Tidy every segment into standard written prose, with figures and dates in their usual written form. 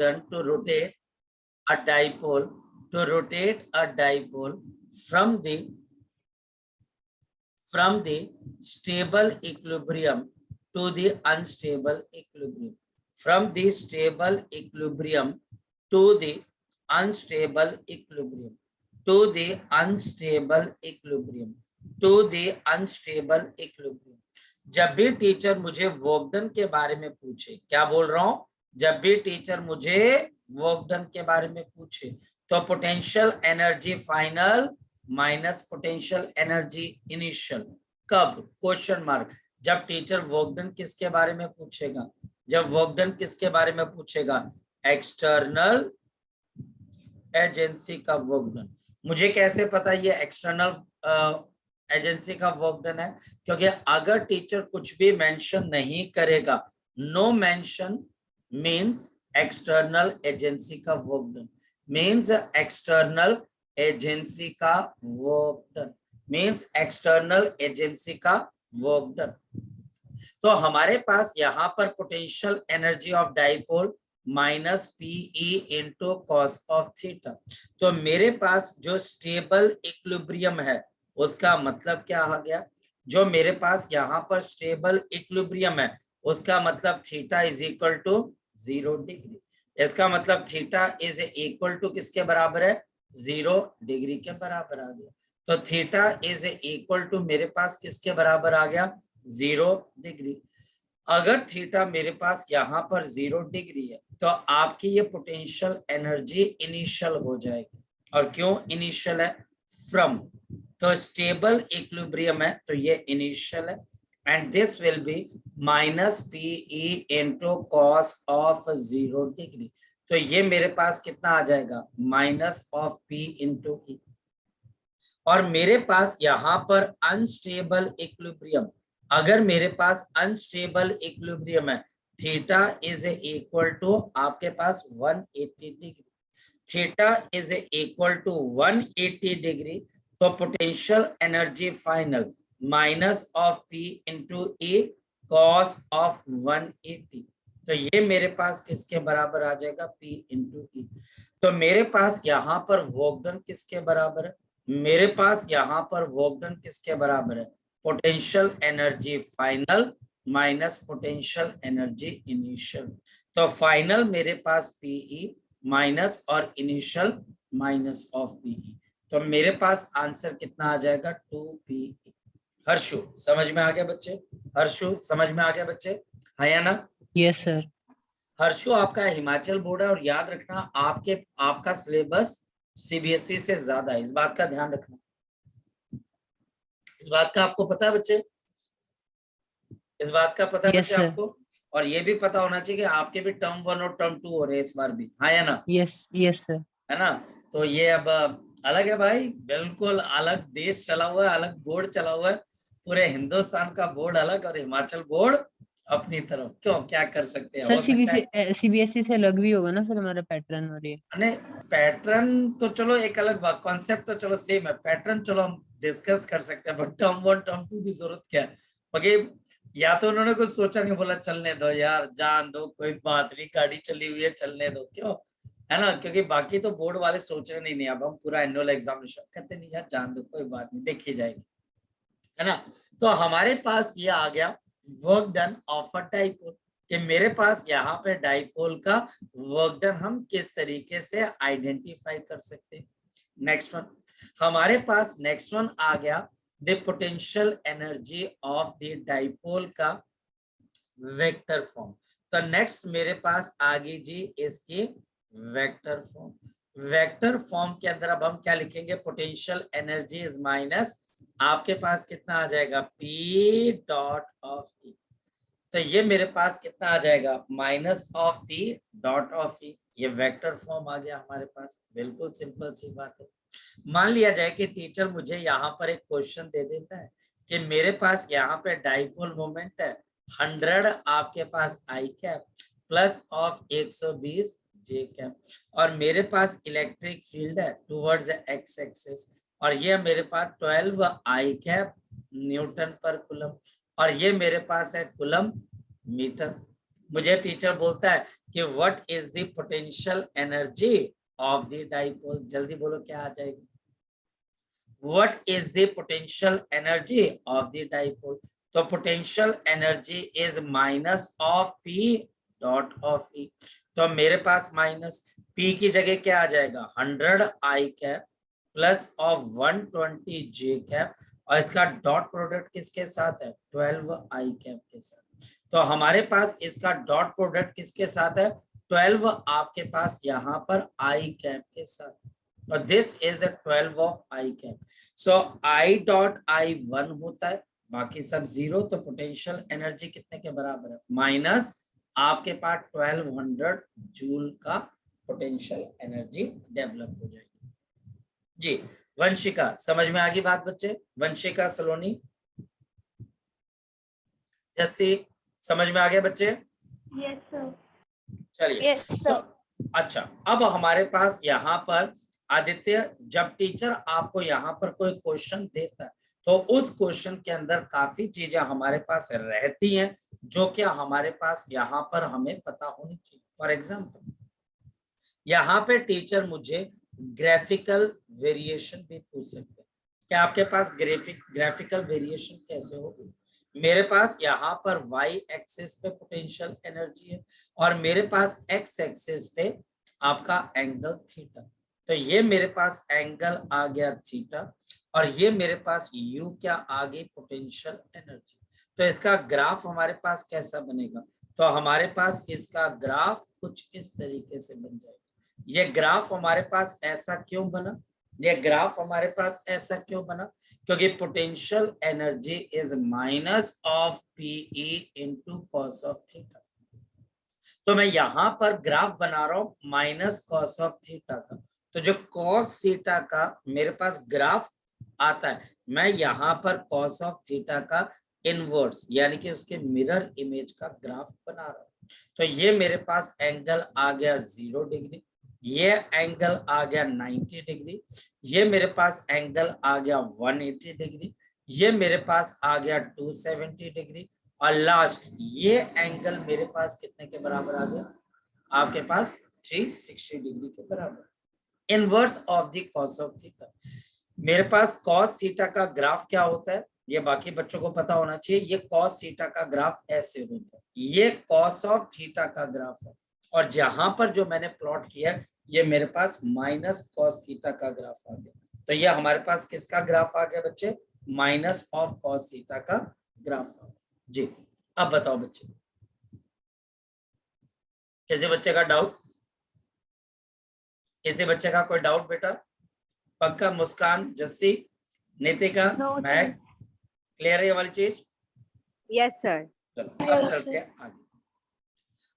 done to rotate a dipole from the stable equilibrium to the unstable equilibrium, from the stable equilibrium to the unstable equilibrium, to the unstable equilibrium, to the unstable equilibrium. जब भी teacher मुझे work done के बारे में पूछे, क्या बोल रहा हूं, जब भी टीचर मुझे वर्क डन के बारे में पूछे तो potential energy final minus potential energy initial, कब, क्वेश्चन मार्क, जब टीचर वर्क डन किसके बारे में पूछेगा, जब वर्क डन किसके बारे में पूछेगा, एक्सटर्नल एजेंसी का वर्क डन। मुझे कैसे पता ये एक्सटर्नल एजेंसी का वर्क डन है, क्योंकि अगर टीचर कुछ भी मेंशन नहीं करेगा, no mention means external agency का work done, means external agency का work done, means external agency का वर्क डन। तो हमारे पास यहाँ पर potential energy of dipole minus PE into cos of theta. तो मेरे पास जो स्टेबल इक्विलिब्रियम है उसका मतलब क्या आ गया, जो मेरे पास यहाँ पर स्टेबल इक्विलिब्रियम है उसका मतलब theta is equal to 0 degree. इसका मतलब थीटा इज इक्वल टू किसके बराबर है, 0 डिग्री के बराबर आ गया। तो थीटा इज इक्वल टू मेरे पास किसके बराबर आ गया, 0 डिग्री। अगर थीटा मेरे पास यहाँ पर 0 डिग्री है तो आपकी ये पोटेंशियल एनर्जी इनिशियल हो जाएगी। और क्यों इनिशियल है, फ्रॉम, तो स्टेबल इक्विलिब्रियम है तो ये इनिशियल है, and this will be minus PE into cos of 0 degree. तो ये मेरे पास कितना आ जाएगा, minus of p into E. और मेरे पास यहाँ पर अनस्टेबल इक्विलिब्रियम, अगर मेरे पास अनस्टेबल इक्विलिब्रियम है, थीटा इज इक्वल टू आपके पास 180 degree, theta is equal to 180 degree. तो potential energy final minus of p into E cos of 180। तो ये मेरे पास किसके बराबर आ जाएगा, पी इंटू ई। तो मेरे पास यहाँ पर वर्क डन किसके बराबर है, मेरे पास यहाँ पर वर्क डन किसके बराबर है, potential energy final minus potential energy initial. तो फाइनल मेरे पास पीई माइनस और इनिशियल माइनस ऑफ पीई। तो मेरे पास आंसर कितना आ जाएगा, 2 पीई। हर्षु समझ में आ गया बच्चे, हर्षु समझ में आ गया बच्चे, है या ना? Yes sir. हर्षु आपका हिमाचल बोर्ड है और याद रखना आपका सिलेबस सीबीएसई से ज्यादा है, इस बात का ध्यान रखना, इस बात का आपको पता है बच्चे, इस बात का पता है बच्चे आपको। और ये भी पता होना चाहिए कि आपके भी टर्म 1 और टर्म 2 हो रहे हैं इस बार भी, हाँ या ना? यस सर, है ना? तो ये अब अलग है भाई, बिल्कुल अलग देश चला हुआ है, अलग बोर्ड चला हुआ है, पूरे हिंदुस्तान का बोर्ड अलग और हिमाचल बोर्ड अपनी तरफ। क्यों, क्या कर सकते हैं, सर हो सकता है सीबीएसई से अलग भी होगा ना सर हमारा पैटर्न, और ये नहीं पैटर्न तो चलो एक अलग बात, कॉन्सेप्ट तो चलो सेम है, पैटर्न चलो हम डिस्कस कर सकते हैं, बट टर्म 1 टर्म 2 की जरूरत क्या है? बाकी या तो उन्होंने कुछ सोचा नहीं, बोला चलने दो यार, जान दो, कोई बात नहीं, गाड़ी चली हुई है चलने दो, क्यों, है ना? क्योंकि बाकी तो बोर्ड वाले सोच रहे नहीं, अब हम पूरा एनुअल एग्जामिनेशन कहते नहीं यार, जान दो कोई बात नहीं, देखी जाएगी, है ना? तो हमारे पास ये आ गया work done of a dipole, कि मेरे पास यहाँ पे डाइपोल का वर्क डन हम किस तरीके से आइडेंटिफाई कर सकते हैं। नेक्स्ट वन, हमारे पास नेक्स्ट वन आ गया the potential energy of the dipole का वेक्टर फॉर्म। तो नेक्स्ट मेरे पास आ गई जी इसकी वेक्टर फॉर्म। वेक्टर फॉर्म के अंदर अब हम क्या लिखेंगे, पोटेंशियल एनर्जी इज माइनस, आपके पास कितना आ जाएगा, पी डॉट ऑफ ई। तो ये मेरे पास कितना आ जाएगा, minus of p dot of E. ये वेक्टर फॉर्म आ गया हमारे पास, बिल्कुल सिंपल सी बात है। मान लिया जाए कि टीचर मुझे यहाँ पर एक क्वेश्चन दे देता है कि मेरे पास यहाँ पे डाइपोल मोमेंट है 100, आपके पास i cap plus of 120 j cap, और मेरे पास इलेक्ट्रिक फील्ड है टुवर्ड्स एक्स एक्सिस, और ये मेरे पास 12 i cap newton per coulomb, और ये मेरे पास है कूलम मीटर। मुझे टीचर बोलता है कि what is the potential energy of the dipole, जल्दी बोलो क्या आ जाएगा, what is the potential energy of the dipole. तो potential energy is minus of p dot of E. तो मेरे पास माइनस पी की जगह क्या आ जाएगा 100 i cap plus of 120 j cap, और इसका डॉट प्रोडक्ट किसके साथ है 12 आई कैप के साथ। तो हमारे पास इसका डॉट प्रोडक्ट किसके साथ है 12 आपके पास यहाँ पर आई कैप के साथ, और this is the 12 of I cap. So I dot I 1 होता है, बाकी सब 0। तो पोटेंशियल एनर्जी कितने के बराबर है माइनस आपके पास 1200 जूल का पोटेंशियल एनर्जी डेवलप हो जाएगी। जी वंशिका समझ में आ गई बात बच्चे, वंशिका सलोनी जैसे समझ में आ गया बच्चे? Yes sir. चलिए Yes, sir. अच्छा अब हमारे पास यहाँ पर आदित्य, जब टीचर आपको यहाँ पर कोई क्वेश्चन देता है तो उस क्वेश्चन के अंदर काफी चीजें हमारे पास रहती हैं जो क्या हमारे पास यहाँ पर हमें पता होनी चाहिए। फॉर एग्जाम्पल यहाँ पे टीचर मुझे ग्राफिकल वेरिएशन भी पूछ सकते हैं। क्या आपके पास ग्राफिकल वेरिएशन कैसे होगी? मेरे पास यहाँ पर y एक्सिस पे पोटेंशियल एनर्जी है और मेरे पास x एक्सिस पे आपका एंगल थीटा। तो ये मेरे पास एंगल आ गया थीटा और ये मेरे पास u क्या आ गई पोटेंशियल एनर्जी। तो इसका ग्राफ हमारे पास कैसा बनेगा? तो हमारे पास इसका ग्राफ कुछ इस तरीके से बन जाएगा। ये ग्राफ हमारे पास ऐसा क्यों बना? ये ग्राफ हमारे पास ऐसा क्यों बना? क्योंकि potential energy is minus of PE into cos of theta. तो मैं यहां पर ग्राफ बना रहा हूं माइनस कॉस ऑफ थीटा का। तो जो कॉस थीटा का मेरे पास ग्राफ आता है, मैं यहां पर कॉस ऑफ थीटा का इनवर्स यानी कि उसके मिरर इमेज का ग्राफ बना रहा हूं। तो ये मेरे पास एंगल आ गया 0 डिग्री, ये एंगल आ गया 90 डिग्री, ये मेरे पास एंगल आ गया 180 डिग्री, ये मेरे पास आ गया 270 डिग्री, और लास्ट ये एंगल मेरे पास कितने के बराबर आ गया? आपके पास 360 डिग्री के बराबर। Inverse of the cos of theta. मेरे पास कॉस थीटा का ग्राफ क्या होता है ये बाकी बच्चों को पता होना चाहिए। ये कॉस थीटा का ग्राफ ऐसे होता है, ये कॉस ऑफ थीटा का ग्राफ है, और जहां पर जो मैंने प्लॉट किया ये मेरे पास माइनस कॉस थीटा का ग्राफ आ गया। तो ये हमारे पास किसका ग्राफ आ गया बच्चे? माइनस ऑफ कॉस थीटा का ग्राफ आ गया। जी अब बताओ बच्चे, किसी बच्चे का डाउट? किसी बच्चे का कोई डाउट बेटा? पक्का? मुस्कान, जस्सी, नितिका, महक, क्लियर है ये वाली चीज? Yes sir. चलो अब चलते हैं आगे।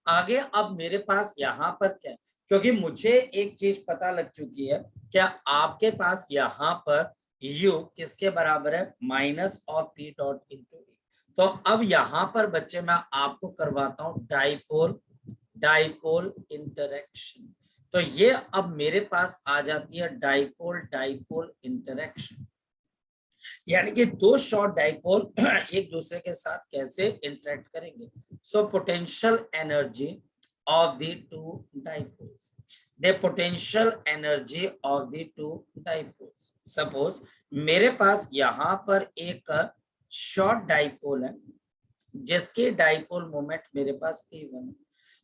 आगे अब मेरे पास यहाँ पर क्या है, क्योंकि मुझे एक चीज पता लग चुकी है, क्या आपके पास यहाँ पर u किसके बराबर है? Minus of p dot into e। तो अब यहाँ पर बच्चे मैं आपको करवाता हूँ डाइपोल इंटरेक्शन। तो ये अब मेरे पास आ जाती है डाइपोल इंटरेक्शन, यानी कि दो शॉर्ट डाइपोल एक दूसरे के साथ कैसे इंटरेक्ट करेंगे। So potential energy of the two dipoles, the potential energy of the two dipoles. Suppose मेरे पास यहाँ पर एक शॉर्ट डाइपोल है जिसके डाइपोल मोमेंट मेरे पास P1 है,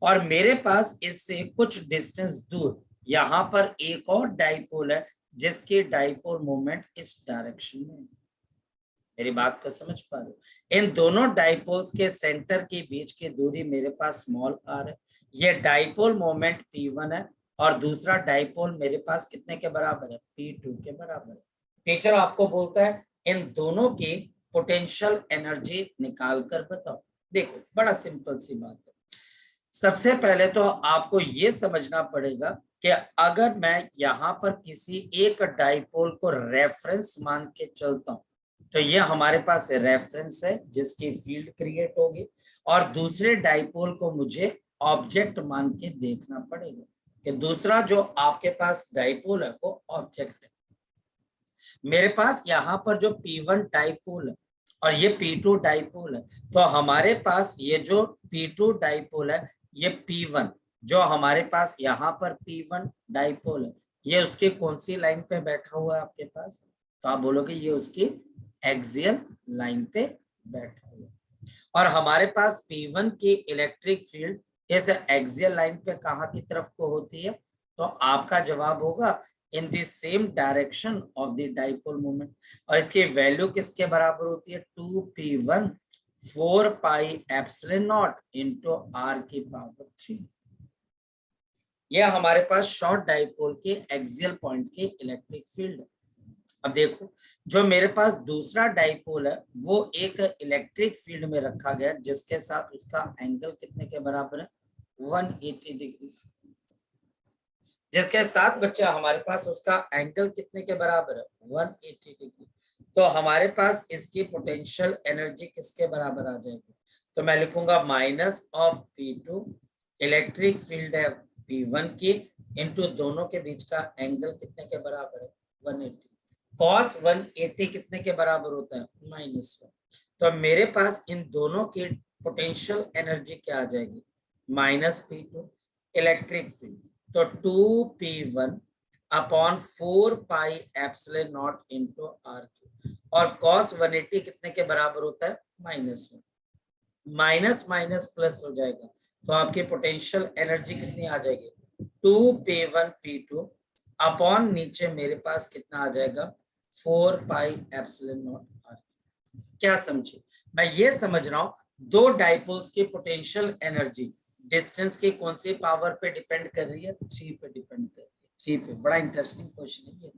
और मेरे पास इससे कुछ डिस्टेंस दूर यहाँ पर एक और डाइपोल है जिसके डाइपोल मोमेंट इस डायरेक्शन में। मेरी बात को समझ पा रहे हो? इन दोनों डाइपोल्स के सेंटर के बीच की दूरी मेरे पास स्मॉल r है। ये डाइपोल मोमेंट P1 है और दूसरा डाइपोल मेरे पास कितने के बराबर है? P2 के बराबर है। टीचर आपको बोलता है इन दोनों की पोटेंशियल एनर्जी निकाल कर बताओ। देखो बड़ा सिंपल सी बात है। सबसे पहले तो आपको ये समझना पड़ेगा कि अगर मैं यहाँ पर किसी एक डाइपोल को रेफरेंस मान के चलता हूं तो ये हमारे पास रेफरेंस है जिसकी फील्ड क्रिएट होगी, और दूसरे डाइपोल को मुझे ऑब्जेक्ट मान के देखना पड़ेगा कि दूसरा जो आपके पास डाइपोल है वो ऑब्जेक्ट है। मेरे पास यहाँ पर जो P1 डाइपोल है और ये P2 डाइपोल है। तो हमारे पास ये जो P2 डाइपोल है, ये P1 जो हमारे पास यहाँ पर P1 डाइपोल है, ये उसके कौन सी लाइन पे बैठा हुआ है आपके पास? तो आप बोलोगे ये उसकी एक्सियल लाइन पे बैठा हुआ है। और हमारे पास P1 की इलेक्ट्रिक फील्ड इस एक्सियल लाइन पे कहाँ की तरफ को होती है? तो आपका जवाब होगा in the same direction of the dipole moment. और इसकी वैल्यू किसके बराबर होती है? 2p1 4 pi epsilon not into r की पावर 3। यह हमारे पास शॉर्ट डाइपोल के एक्सियल पॉइंट के इलेक्ट्रिक फील्ड है। अब देखो, जो मेरे पास दूसरा डाइपोल है वो एक इलेक्ट्रिक फील्ड में रखा गया जिसके साथ उसका एंगल कितने के बराबर है? 180 डिग्री। जिसके साथ बच्चा हमारे पास उसका एंगल कितने के बराबर है? 180 डिग्री। तो हमारे पास इसकी पोटेंशियल एनर्जी किसके बराबर आ जाएगी? तो मैं लिखूंगा minus of P2, electric field है P1 की, इंटू दोनों के बीच का एंगल कितने के बराबर है? 180। कॉस 180 कितने के बराबर होता है? -1। तो मेरे पास इन दोनों की पोटेंशियल एनर्जी क्या आ जाएगी? -P2 इलेक्ट्रिक फील्ड, तो 2p1 upon 4 pi epsilon not into r cube. और cos 180 कितने के बराबर होता है? -1। माइनस माइनस प्लस हो जाएगा, तो आपकी पोटेंशियल एनर्जी कितनी आ जाएगी? 2p1p2 अपॉन नीचे मेरे पास कितना आ जाएगा? 4 पाई एप्सिलॉन नॉट r। क्या समझे? मैं ये समझ रहा हूं दो डाइपोल्स की पोटेंशियल एनर्जी डिस्टेंस की कौन सी पावर पे डिपेंड कर रही है? 3 पे डिपेंड कर रही है। 3 पे। बड़ा इंटरेस्टिंग क्वेश्चन है ये।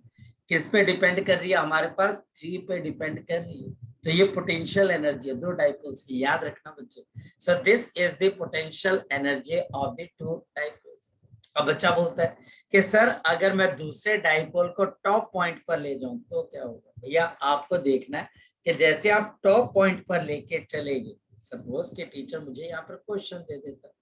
किस पे डिपेंड कर रही है? हमारे पास 3 पे डिपेंड कर रही है। तो ये पोटेंशियल एनर्जी है दो डाइपोल्स की, याद रखना बच्चे। So this is the potential energy of the two dipoles. अब बच्चा बोलता है कि सर अगर मैं दूसरे डाइपोल को टॉप पॉइंट पर ले जाऊं तो क्या होगा? भैया आपको देखना है कि जैसे आप टॉप पॉइंट पर लेके चलेंगे, सपोज कि टीचर मुझे यहाँ पर क्वेश्चन दे देता है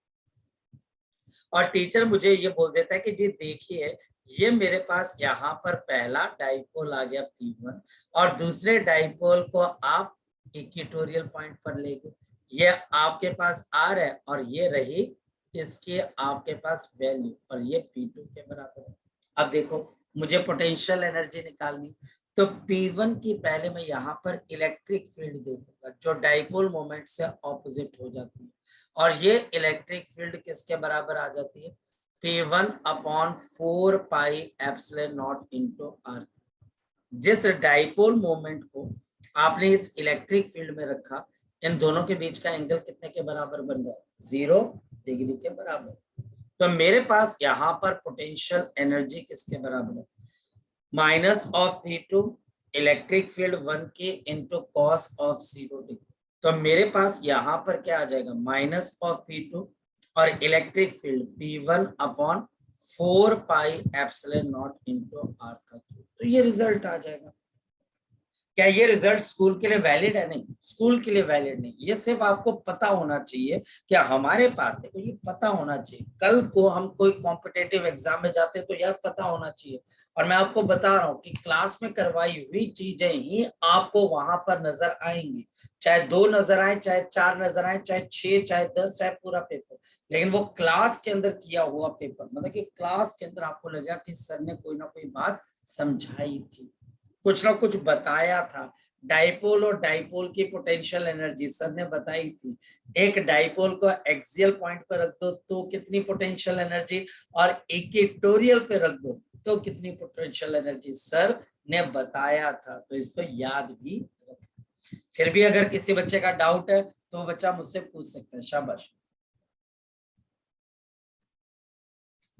और टीचर मुझे ये बोल देता है कि जी देखिए ये मेरे पास यहाँ पर पहला डाइपोल आ गया P1 और दूसरे डाइपोल को आप इक्वेटोरियल पॉइंट पर ले गए, ये आपके पास R है और ये रही इसके आपके पास वैल्यू और ये P2 के बराबर है। अब देखो मुझे पोटेंशियल एनर्जी निकालनी, तो P1 की पहले मैं यहाँ पर इलेक्ट्रिक फील्ड देखूंगा जो डाइपोल मोमेंट से ऑपोजिट हो जाती है और ये इलेक्ट्रिक फील्ड किसके बराबर आ जाती है? P1 upon 4 pi epsilon not into r। जिस डाइपोल मोमेंट को आपने इस इलेक्ट्रिक फील्ड में रखा, इन दोनों के बीच का एंगल कितने के बराबर बन रहा है? 0 डिग्री के बराबर। तो मेरे पास यहाँ पर पोटेंशियल एनर्जी किसके बराबर है? Minus of P2 electric field 1 के इंटू कॉस ऑफ 0 डिग्री। तो मेरे पास यहाँ पर क्या आ जाएगा? माइनस ऑफ P2 और electric field P1 upon 4 pi epsilon not into r का क्यूब। तो ये रिजल्ट आ जाएगा। क्या ये रिजल्ट स्कूल के लिए वैलिड है? नहीं, स्कूल के लिए वैलिड नहीं। ये सिर्फ आपको पता होना चाहिए कि हमारे पास, देखो ये पता होना चाहिए, कल को हम कोई कॉम्पिटेटिव एग्जाम में जाते तो यार पता होना चाहिए। और मैं आपको बता रहा हूँ कि क्लास में करवाई हुई चीजें ही आपको वहां पर नजर आएंगी, चाहे 2 नजर आए, चाहे 4 नजर आए, चाहे 6, चाहे 10, चाहे पूरा पेपर, लेकिन वो क्लास के अंदर किया हुआ पेपर, मतलब कि क्लास के अंदर आपको लगेगा कि सर ने कोई ना कोई बात समझाई थी, कुछ ना कुछ बताया था। डाइपोल और डाइपोल की पोटेंशियल एनर्जी सर ने बताई थी। एक डाइपोल को एक्सियल पॉइंट पर रख दो तो कितनी पोटेंशियल एनर्जी, और इक्वेटोरियल पे रख दो तो कितनी पोटेंशियल एनर्जी सर ने बताया था। तो इसको याद भी रखना। फिर भी अगर किसी बच्चे का डाउट है तो बच्चा मुझसे पूछ सकता है। शाबाश।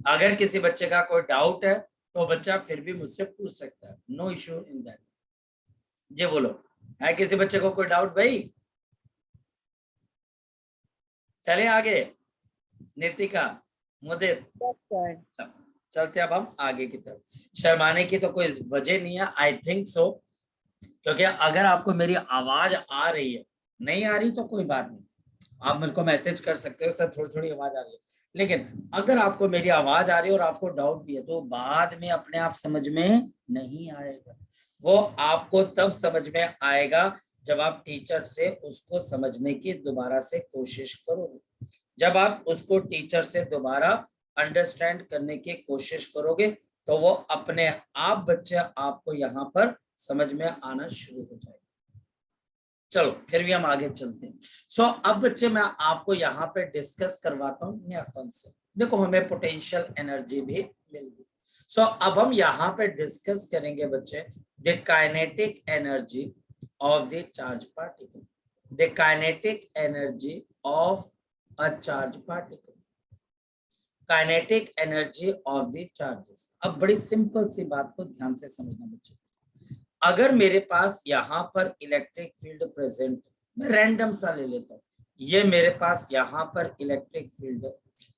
अगर किसी बच्चे का कोई डाउट है तो बच्चा फिर भी मुझसे पूछ सकता है, नो इश्यू इन दैट। जी बोलो, है किसी बच्चे को कोई डाउट भाई? चले आगे। नितिका, मुदित, चलते अब हम आगे की तरफ। शर्माने की तो कोई वजह नहीं है, आई थिंक सो, क्योंकि अगर आपको मेरी आवाज आ रही है, नहीं आ रही तो कोई बात नहीं, आप मेरे को मैसेज कर सकते हो सर थोड़ी थोड़ी आवाज आ रही है। लेकिन अगर आपको मेरी आवाज आ रही है और आपको डाउट भी है तो बाद में अपने आप समझ में नहीं आएगा, वो आपको तब समझ में आएगा जब आप टीचर से उसको समझने की दोबारा से कोशिश करोगे, जब आप उसको टीचर से दोबारा अंडरस्टैंड करने की कोशिश करोगे तो वो अपने आप बच्चे आपको यहाँ पर समझ में आना शुरू हो जाएगा। चलो फिर भी हम आगे चलते हैं। सो अब बच्चे मैं आपको यहाँ पे डिस्कस करवाता हूँ नया कॉन्सेप्ट। देखो हमें पोटेंशियल एनर्जी भी मिल गई। सो अब हम यहाँ पे डिस्कस करेंगे बच्चे the kinetic energy of the charge particle, the kinetic energy of a charge particle, kinetic energy of the charges. अब बड़ी सिंपल सी बात को ध्यान से समझना बच्चे, अगर मेरे पास यहाँ पर इलेक्ट्रिक फील्ड प्रेजेंट, मैं रैंडम सा ले लेता हूँ, ये मेरे पास यहाँ पर इलेक्ट्रिक फील्ड है,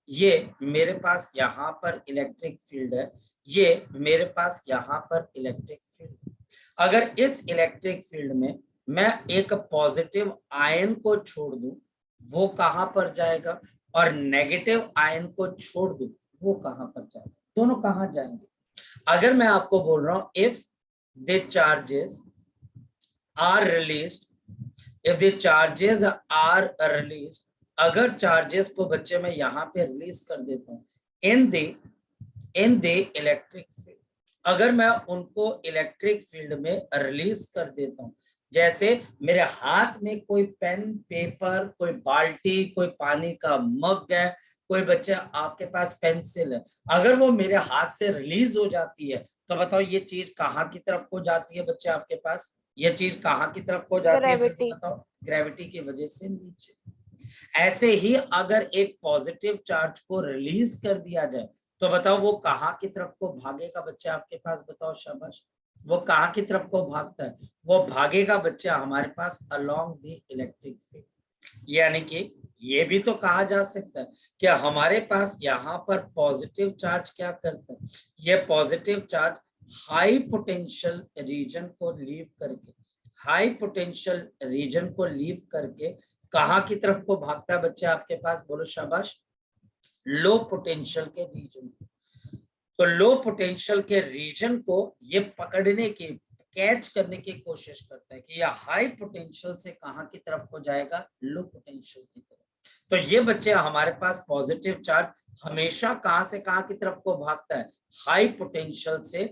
ये मेरे पास यहाँ पर इलेक्ट्रिक फील्ड है, ये मेरे पास यहाँ पर इलेक्ट्रिक फील्ड है। अगर इस इलेक्ट्रिक फील्ड में मैं एक पॉजिटिव आयन को छोड़ दूं, वो कहां पर जाएगा, और नेगेटिव आयन को छोड़ दूं, वो कहां पर जाएगा, दोनों कहां जाएंगे। अगर मैं आपको बोल रहा हूं if the charges are released, if the charges are released, अगर चार्जेस को बच्चे मैं यहाँ पे रिलीज कर देता हूँ in the इलेक्ट्रिक फील्ड, अगर मैं उनको इलेक्ट्रिक फील्ड में रिलीज कर देता हूँ, जैसे मेरे हाथ में कोई पेन पेपर, कोई बाल्टी, कोई पानी का मग है, कोई बच्चे आपके पास पेंसिल है, अगर वो मेरे हाथ से रिलीज हो जाती है तो बताओ ये चीज कहाँ की तरफ को जाती है बच्चे आपके पास, ये चीज कहाँ की तरफ को जाती है जल्दी बताओ, ग्रेविटी की वजह से नीचे। ऐसे ही अगर एक पॉजिटिव चार्ज को रिलीज कर दिया जाए तो बताओ वो कहाँ की तरफ को भागेगा बच्चे आपके पास, बताओ शाबाश, वो कहाँ की तरफ को भागता है, वो भागेगा बच्चे हमारे पास अलोंग द इलेक्ट्रिक फील्ड। यानी कि ये भी तो कहा जा सकता है कि हमारे पास यहाँ पर पॉजिटिव चार्ज क्या करता है, ये positive charge high potential region को लीव करके, हाई पोटेंशियल रीजन को लीव करके कहाँ की तरफ को भागता है बच्चे आपके पास, बोलो शाबाश, लो पोटेंशियल के रीजन। तो लो पोटेंशियल के रीजन को ये पकड़ने की, कैच करने की कोशिश करता है कि यह हाई पोटेंशियल से कहां की तरफ को जाएगा, लो पोटेंशियल की तरफ। तो ये बच्चे हमारे पास पॉजिटिव चार्ज हमेशा कहां से कहां की तरफ को भागता है, हाई पोटेंशियल से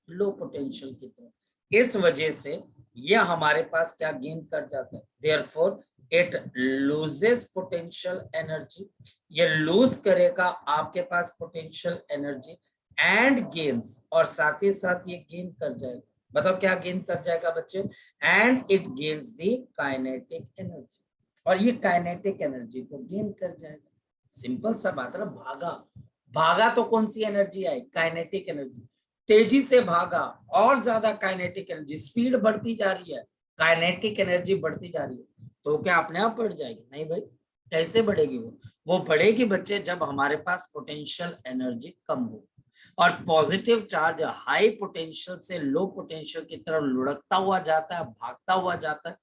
लो पोटेंशियल की तरफ। इस वजह से ये हमारे पास क्या गेन कर जाता है, therefore it loses potential energy, ये लूज करेगा आपके पास पोटेंशियल एनर्जी एंड गेन्स, और साथ ही साथ ये गेन कर जाएगा, बताओ क्या गेन कर जाएगा बच्चे, and it gains the kinetic energy, और ये काइनेटिक एनर्जी को गेन कर जाएगा। सिंपल सा बात है, भागा भागा तो कौन सी एनर्जी आई, काइनेटिक एनर्जी, तेजी से भागा और ज्यादा काइनेटिक एनर्जी, स्पीड बढ़ती जा रही है, काइनेटिक एनर्जी बढ़ती जा रही है, तो क्या अपने आप बढ़ जाएगी, नहीं भाई, कैसे बढ़ेगी वो बढ़ेगी बच्चे जब हमारे पास पोटेंशियल एनर्जी कम हो, और पॉजिटिव चार्ज हाई पोटेंशियल से लो पोटेंशियल की तरफ लुढ़कता हुआ जाता है, भागता हुआ जाता है,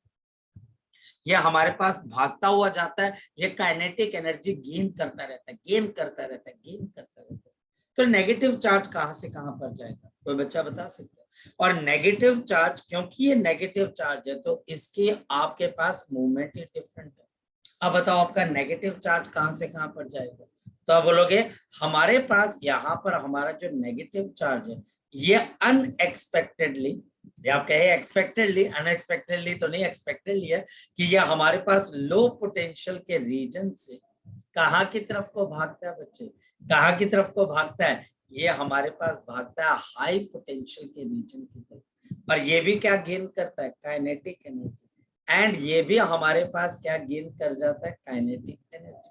ये हमारे पास भागता हुआ जाता है, ये काइनेटिक एनर्जी गेन करता रहता है, गेन करता रहता है, गेन करता रहता है। तो नेगेटिव चार्ज कहां से कहां पर जाएगा, कोई बच्चा बता सकता है, और नेगेटिव चार्ज क्योंकि ये नेगेटिव चार्ज है तो इसके आपके पास मूवमेंट ही डिफरेंट है। अब बताओ आपका नेगेटिव चार्ज कहां से कहां पर जाएगा, तो आप बोलोगे हमारे पास यहाँ पर हमारा जो नेगेटिव चार्ज है ये अनएक्सपेक्टेडली, आप कहे एक्सपेक्टेडली, अनएक्सपेक्टेडली तो नहीं, एक्सपेक्टेडली है कि ये हमारे पास लो पोटेंशियल के रीजन से कहाँ की तरफ को भागता है बच्चे, कहाँ की तरफ को भागता है, ये हमारे पास भागता है हाई पोटेंशियल के रीजन की तरफ, और ये भी क्या गेन करता है, काइनेटिक एनर्जी, एंड ये भी हमारे पास क्या गेन कर जाता है, काइनेटिक एनर्जी।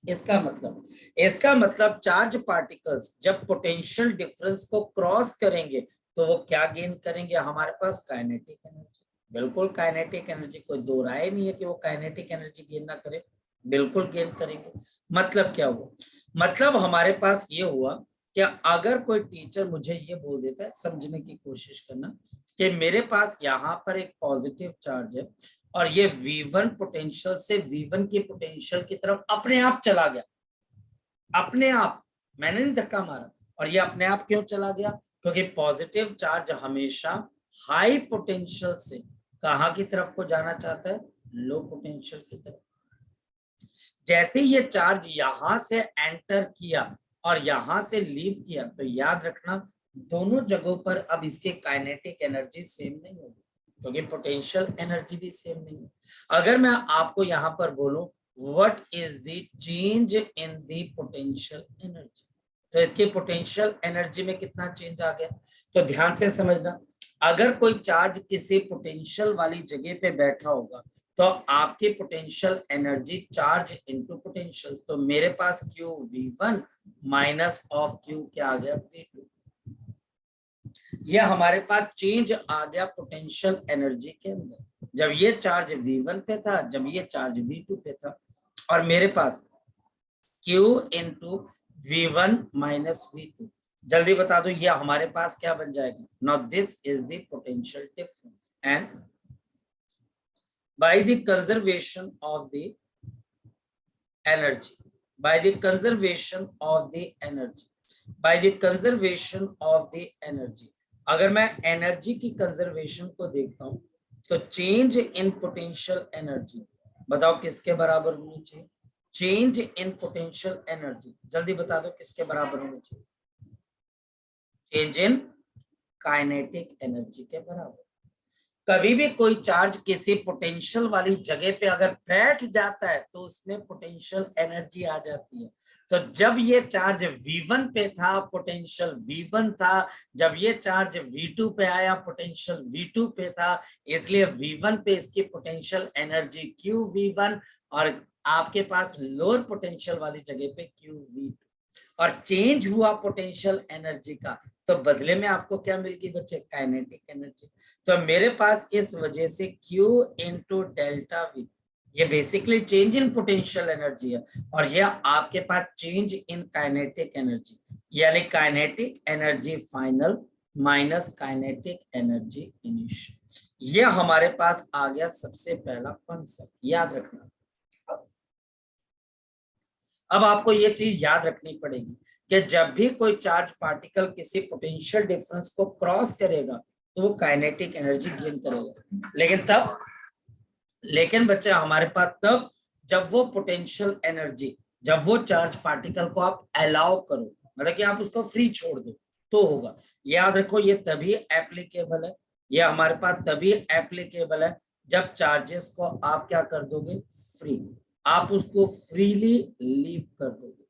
इसका मतलब चार्ज पार्टिकल्स जब पोटेंशियल डिफरेंस को क्रॉस करेंगे तो वो क्या गेन करेंगे, हमारे पास काइनेटिक एनर्जी, बिल्कुल काइनेटिक एनर्जी, कोई दो राय नहीं है कि वो काइनेटिक एनर्जी गेन ना करे, बिल्कुल गेन करेंगे। मतलब क्या हुआ, मतलब हमारे पास ये हुआ कि अगर कोई टीचर मुझे ये बोल देता है, समझने की कोशिश करना कि मेरे पास यहाँ पर एक पॉजिटिव चार्ज है और ये V1 पोटेंशियल से V1 की पोटेंशियल की तरफ अपने आप चला गया, अपने आप, मैंने नहीं धक्का मारा, और ये अपने आप क्यों चला गया, क्योंकि पॉजिटिव चार्ज हमेशा हाई पोटेंशियल से कहाँ की तरफ को जाना चाहता है? लो पोटेंशियल की तरफ। जैसे ये चार्ज यहां से एंटर किया और यहां से लीव किया, तो याद रखना दोनों जगहों पर अब इसके काइनेटिक एनर्जी सेम नहीं होगी, क्योंकि पोटेंशियल एनर्जी भी सेम नहीं है। अगर मैं आपको यहाँ पर बोलूं what is the change in the potential energy, तो इसके पोटेंशियल एनर्जी में कितना चेंज आ गया? तो ध्यान से समझना, अगर कोई चार्ज किसी पोटेंशियल वाली जगह पे बैठा होगा तो आपकी potential energy charge into potential, तो मेरे पास Q V1 minus of Q क्या आ गया? V2। ये हमारे पास चेंज आ गया पोटेंशियल एनर्जी के अंदर, जब ये चार्ज V1 पे था, जब ये चार्ज V2 पे था, और मेरे पास Q into V1 minus V2। जल्दी बता दो ये हमारे पास क्या बन जाएगा? Now this is the potential difference, and by the conservation of the energy, by the conservation of the energy, by the conservation of the energy, अगर मैं एनर्जी की कंजर्वेशन को देखता हूं तो चेंज इन पोटेंशियल एनर्जी, बताओ किसके बराबर होनी चाहिए? चेंज इन पोटेंशियल एनर्जी, जल्दी बता दो किसके बराबर होनी चाहिए? चेंज इन काइनेटिक एनर्जी के बराबर। कभी भी कोई चार्ज किसी पोटेंशियल वाली जगह पे अगर बैठ जाता है तो उसमें पोटेंशियल एनर्जी आ जाती है। तो जब ये चार्ज V1 पे था पोटेंशियल V1 था, जब ये चार्ज V2 पे आया पोटेंशियल V2 पे था, इसलिए V1 पे इसकी पोटेंशियल एनर्जी QV1 और आपके पास लोअर पोटेंशियल वाली जगह पे QV2, और चेंज हुआ पोटेंशियल एनर्जी का, तो बदले में आपको क्या मिलगी बच्चे? Kinetic energy. तो मेरे पास इस वजह से Q इंटू डेल्टा V, ये basically change in potential energy है, और यह आपके पास चेंज इन काइनेटिक एनर्जी, यानी kinetic energy final minus kinetic energy initial. यह हमारे पास आ गया सबसे पहला कॉन्सेप्ट, याद रखना। अब आपको ये चीज याद रखनी पड़ेगी कि जब भी कोई चार्ज पार्टिकल किसी पोटेंशियल डिफरेंस को क्रॉस करेगा तो वो काइनेटिक एनर्जी गेन करेगा, लेकिन बच्चे हमारे पास तब जब वो पोटेंशियल एनर्जी, जब वो चार्ज पार्टिकल को आप अलाउ करो, मतलब कि आप उसको फ्री छोड़ दो, तो होगा। याद रखो ये तभी एप्लीकेबल है, ये हमारे पास तभी एप्लीकेबल है जब चार्जेस को आप क्या कर दोगे? फ्री, आप उसको फ्रीली लीव कर दोगे।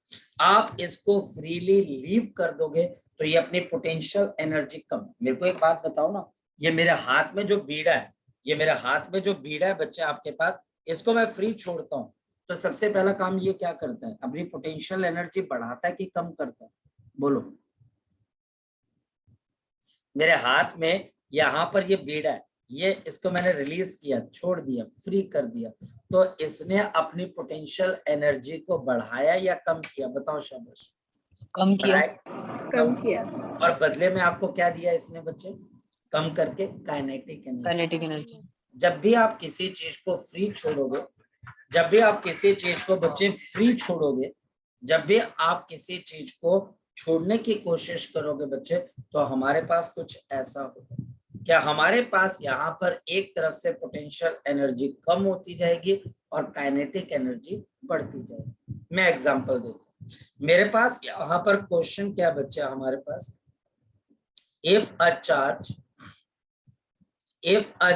आप इसको फ्रीली लीव कर दोगे तो ये अपनी पोटेंशियल एनर्जी कम। मेरे को एक बात बताओ ना, ये मेरे हाथ में जो बीड़ा है, ये मेरे हाथ में जो बीड़ा है बच्चे आपके पास, इसको मैं फ्री छोड़ता हूँ तो सबसे पहला काम ये क्या करता है? अपनी पोटेंशियल एनर्जी बढ़ाता है कि कम करता है? बोलो। मेरे हाथ में यहाँ पर ये बीड़ा है, ये इसको मैंने रिलीज किया, छोड़ दिया, फ्री कर दिया, तो इसने अपनी पोटेंशियल एनर्जी को बढ़ाया या कम किया? बताओ शाबाश। कम किया। कम किया। और बदले में आपको क्या दिया इसने बच्चे? कम करके काइनेटिक एनर्जी। Kinetic energy. जब भी आप किसी चीज को फ्री छोड़ोगे, जब भी आप किसी चीज को बच्चे फ्री छोड़ोगे, जब भी आप किसी चीज को छोड़ने की कोशिश करोगे बच्चे, तो हमारे पास कुछ ऐसा होगा। क्या हमारे पास यहाँ पर एक तरफ से पोटेंशियल एनर्जी कम होती जाएगी और काइनेटिक एनर्जी बढ़ती जाएगी। मैं एग्जांपल देता हूँ। मेरे पास यहाँ पर क्वेश्चन क्या बच्चे हमारे पास, if a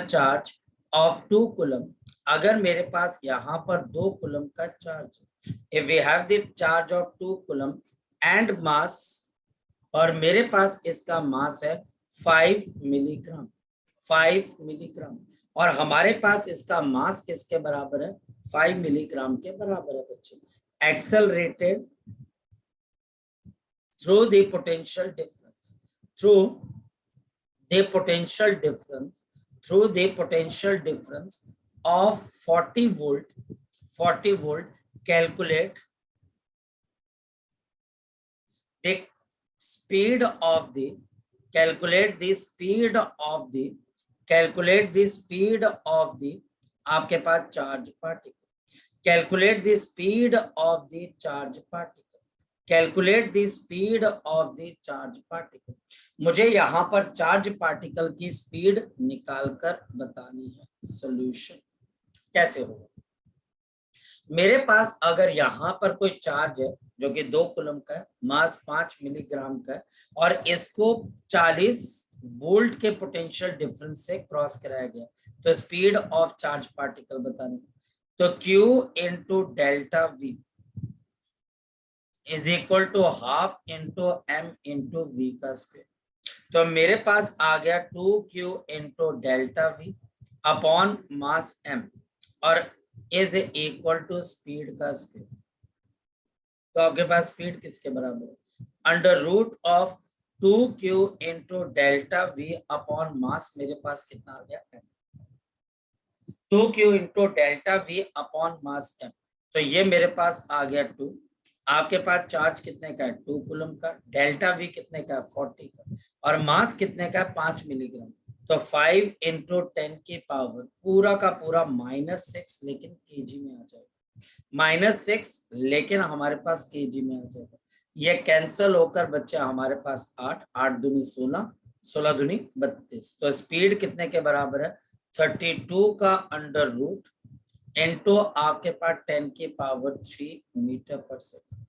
charge of 2 coulomb, अगर मेरे पास यहाँ पर 2 कूलम का चार्ज है, if we have the charge of 2 coulomb and mass, और मेरे पास इसका मास है 5 मिलीग्राम, 5 मिलीग्राम, और हमारे पास इसका मास किसके बराबर है? 5 मिलीग्राम के बराबर है बच्चों। Accelerated through the potential difference, through the potential difference of 40 volt, calculate the speed of the आपके पास charge particle, calculate the speed of the charge particle, calculate the speed of the charge particle. मुझे यहाँ पर charge particle की speed निकालकर बतानी है। Solution कैसे होगा? मेरे पास अगर यहाँ पर कोई चार्ज है जो कि 2 कूलम का है, मास 5 मिलीग्राम का है, और इसको 40 वोल्ट के पोटेंशियल डिफरेंस से क्रॉस कराया गया, तो स्पीड ऑफ चार्ज पार्टिकल बतानी। तो Q into delta V is equal to half into m into V का स्क्वायर। तो मेरे पास आ गया 2Q into delta V upon mass m और इज इक्वल टू स्पीड का स्क्वायर। तो आपके पास स्पीड किसके बराबर है? Under root of 2Q into delta V upon mass, मेरे पास कितना आ गया? m। 2Q into delta V upon mass m, तो ये मेरे पास आ गया 2। आपके पास चार्ज कितने का है? 2 कूलम का। डेल्टा V कितने का है? 40 का। और मास कितने का है? 5 मिलीग्राम। तो 5 इंटू 10 की पावर पूरा का पूरा -6, लेकिन केजी में आ जाएगा। -6 लेकिन हमारे पास केजी में आ जाएगा। ये कैंसल होकर बच्चा हमारे पास 8, 8 दूनी 16, 16 दूनी 32। तो स्पीड कितने के बराबर है? 32 का अंडर रूट इनटू आपके पास 10 की पावर 3 मीटर पर सेकंड।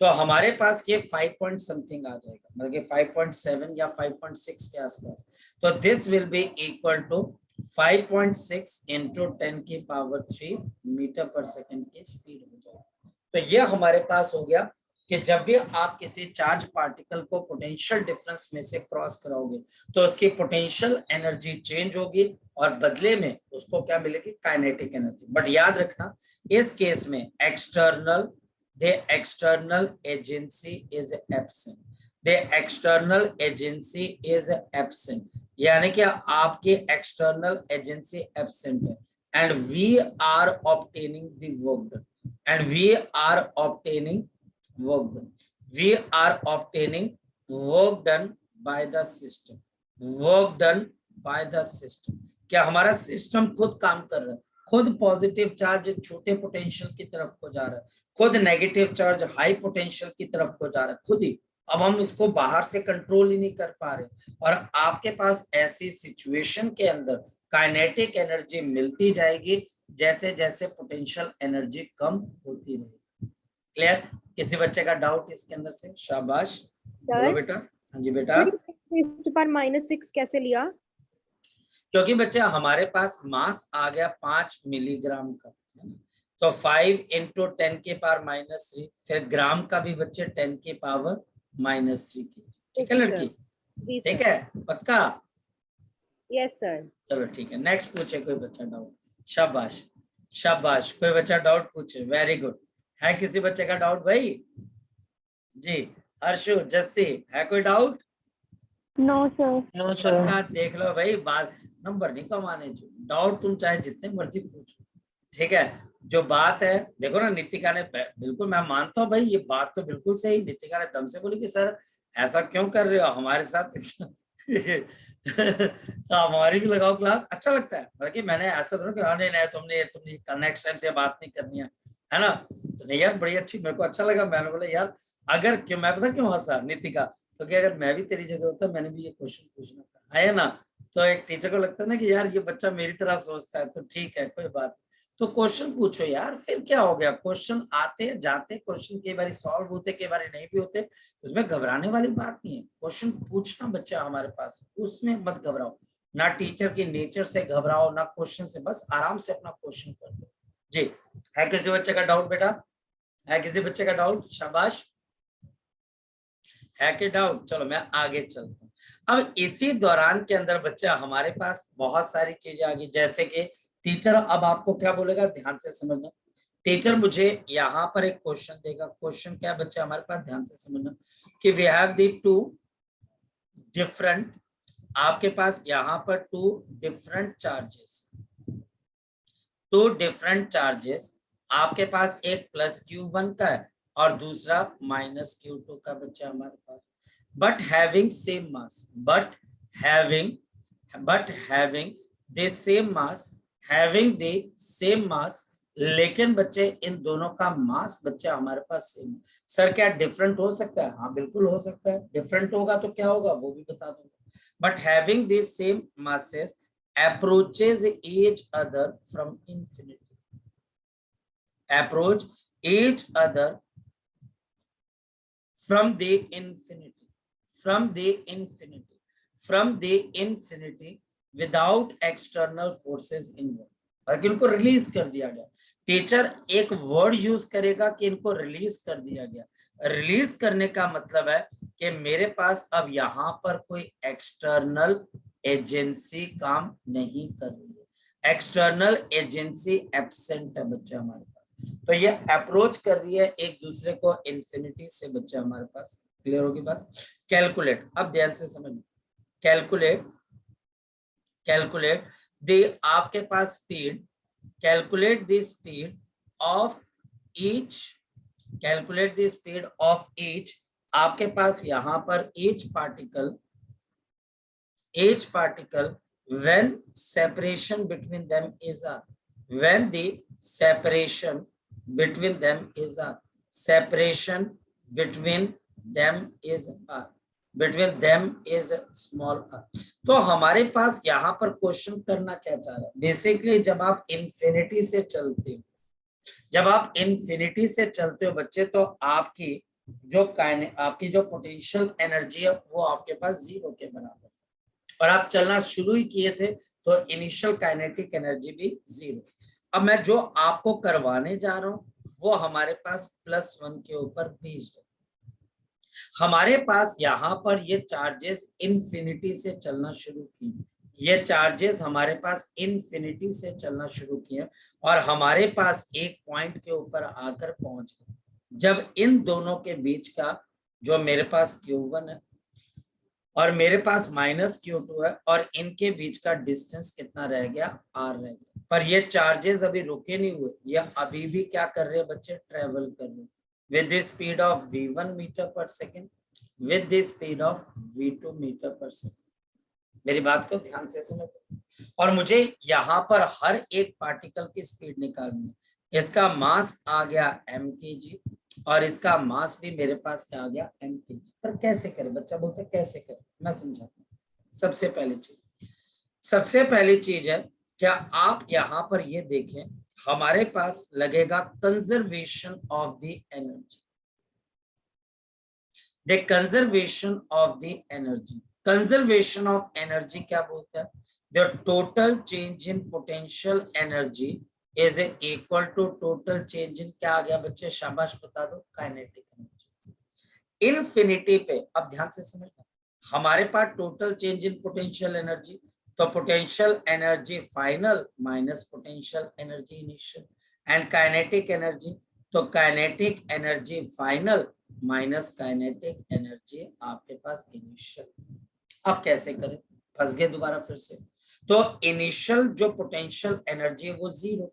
तो हमारे पास ये 5 पॉइंट समथिंग आ जाएगा, मतलब कि 5.7 या 5.6 के आसपास। तो this will be equal to 5.6 into 10 की पावर 3 मीटर पर सेकंड की स्पीड हो जाएगी। तो ये हमारे पास हो गया कि जब भी आप किसी चार्ज पार्टिकल को पोटेंशियल डिफरेंस में से क्रॉस कराओगे तो उसकी पोटेंशियल एनर्जी चेंज होगी और बदले में उसको क्या मिलेगी? Kinetic energy. बट याद रखना इस केस में the external agency is absent. The external agency is absent. यानी कि आपकी external agency absent है, and we are obtaining the work done. And we are obtaining work done. We are obtaining work done by the system. Work done by the system. क्या हमारा system खुद काम कर रहा है? खुद पॉजिटिव चार्ज छोटे पोटेंशियल की तरफ को जा रहा है, खुद नेगेटिव चार्ज हाई पोटेंशियल की तरफ को जा रहा है, खुद ही। अब हम इसको बाहर से कंट्रोल ही नहीं कर पा रहे, और आपके पास ऐसी सिचुएशन के अंदर काइनेटिक एनर्जी मिलती जाएगी जैसे जैसे पोटेंशियल एनर्जी कम होती रहेगी। क्लियर? किसी बच्चे का डाउट इसके अंदर से? शाबाश, बोलो बेटा। हाँ जी बेटा। -6 कैसे लिया? क्योंकि बच्चे हमारे पास मास आ गया 5 मिलीग्राम का, तो 5 इंटू 10 की पावर -3, फिर ग्राम का भी बच्चे 10 की पावर -3 की। ठीक है लड़की? ठीक है, पक्का? Yes sir. चलो ठीक है, नेक्स्ट पूछे कोई बच्चा डाउट? शाबाश शाबाश, कोई बच्चा डाउट पूछे? Very good. है किसी बच्चे का डाउट भाई? जी हर्षु, जस्सी, है कोई doubt? No sir. No sir. पक्का? देख लो भाई, बात नंबर नहीं कमाने जो, डाउट तुम चाहे जितने मर्जी पूछो। ठीक है, जो बात है देखो ना, नितिका ने बिल्कुल, मैं मानता हूँ भाई ये बात तो बिल्कुल सही, नितिका ने दम से बोली कि सर ऐसा क्यों कर रहे हो हमारे साथ तो हमारी भी लगाओ क्लास, अच्छा लगता है। बल्कि मैंने ऐसा थोड़ा कि हाँ नहीं तुमने नेक्स्ट टाइम से बात नहीं करनी है ना? तो नहीं यार, बड़ी अच्छी, मेरे को अच्छा लगा। मैंने बोला यार अगर क्यों, मैं पता क्यों हंसा नितिका, क्योंकि अगर मैं भी तेरी जगह होता मैंने भी ये क्वेश्चन पूछना था, है ना? तो एक टीचर को लगता है ना कि यार ये बच्चा मेरी तरह सोचता है, तो ठीक है कोई बात। तो क्वेश्चन पूछो यार, फिर क्या हो गया? क्वेश्चन आते जाते, क्वेश्चन कई बार सॉल्व होते, कई बार नहीं भी होते, उसमें घबराने वाली बात नहीं है। क्वेश्चन पूछना बच्चा हमारे पास, उसमें मत घबराओ, ना टीचर के नेचर से घबराओ ना क्वेश्चन से, बस आराम से अपना क्वेश्चन कर दो। जी, है किसी बच्चे का डाउट बेटा? है किसी बच्चे का डाउट? शाबाश, है कि डाउट? चलो मैं आगे चलता हूँ। अब इसी दौरान के अंदर बच्चा हमारे पास बहुत सारी चीजें आ गई, जैसे कि टीचर अब आपको क्या बोलेगा, ध्यान से समझना। टीचर मुझे यहाँ पर एक क्वेश्चन देगा। क्वेश्चन क्या बच्चा हमारे पास, ध्यान से समझना, कि we have the two different, आपके पास यहाँ पर टू डिफरेंट चार्जेस, आपके पास एक +Q1 का है और दूसरा -Q2 का बच्चा हमारे पास, but having same mass, but having the same mass लेकिन बच्चे इन दोनों का मास बच्चे हमारे पास सेम है। सर क्या डिफरेंट हो सकता है? हाँ बिल्कुल हो सकता है। डिफरेंट होगा तो क्या होगा वो भी बता दूंगा। But having this same masses approaches each other from infinity, approach each other from the infinity, from the infinity, from the infinity without external forces involved। और इनको रिलीज कर दिया गया। टीचर एक वर्ड यूज करेगा कि इनको रिलीज कर दिया गया। रिलीज करने का मतलब है कि मेरे पास अब यहाँ पर कोई एक्सटर्नल एजेंसी काम नहीं कर रही है। एक्सटर्नल एजेंसी एब्सेंट है बच्चे हमारे पास। तो ये अप्रोच कर रही है एक दूसरे को इन्फिनिटी से बच्चे हमारे पास। क्लियर होगी बात? कैलकुलेट, अब ध्यान से समझिए। कैलकुलेट, कैलकुलेट द आपके पास speed, calculate the speed of each, calculate the speed of each. आपके पास यहां पर each particle when separation between them is r, when the separation between them is r, separation between them is r, between them is small r। तो हमारे पास यहाँ पर question करना क्या चाह रहा है? बेसिकली जब आप इंफिनिटी से चलते हो, जब आप इंफिनिटी से चलते हो बच्चे, तो आपकी जो पोटेंशियल एनर्जी है वो आपके पास जीरो के बराबर, और आप चलना शुरू ही किए थे तो इनिशियल काइनेटिक एनर्जी भी जीरो। अब मैं जो आपको करवाने जा रहा हूं वो हमारे पास +1 के ऊपर बेस्ड है। हमारे पास यहाँ पर ये चार्जेस इन्फिनिटी से चलना शुरू किए, ये चार्जेस हमारे पास इन्फिनिटी से चलना शुरू किए और हमारे पास एक पॉइंट के ऊपर आकर पहुंच गए। जब इन दोनों के बीच का जो मेरे पास Q1 है और मेरे पास -Q2 है और इनके बीच का डिस्टेंस कितना रह गया? r रह गया। पर ये चार्जेस अभी रुके नहीं हुए, ये अभी भी क्या कर रहे हैं बच्चे? ट्रेवल कर रहे हैं with the speed of v1 meter per second, with the speed of v2 meter per second. मेरी बात को ध्यान से समझो। और मुझे यहाँ पर हर एक पार्टिकल की स्पीड निकालनी है। इसका मास आ गया mkg और इसका मास भी मेरे पास क्या आ गया? mkg। पर कैसे करें? बच्चा बोलता है कैसे करें, मैं समझाता हूँ। सबसे पहली चीज है, क्या आप यहाँ पर ये देखें, हमारे पास लगेगा conservation of the energy. The conservation of the energy, conservation of energy क्या बोलता है? The total change in potential energy is equal to total change in क्या आ गया बच्चे? शाबाश बता दो, काइनेटिक एनर्जी। इन्फिनिटी पे अब ध्यान से समझना, हमारे पास total change in potential energy, तो potential energy final minus potential energy initial, and kinetic energy, तो kinetic energy final minus kinetic energy आपके पास इनिशियल। अब कैसे करें? फंस गए दोबारा फिर से। तो इनिशियल जो पोटेंशियल एनर्जी है वो जीरो।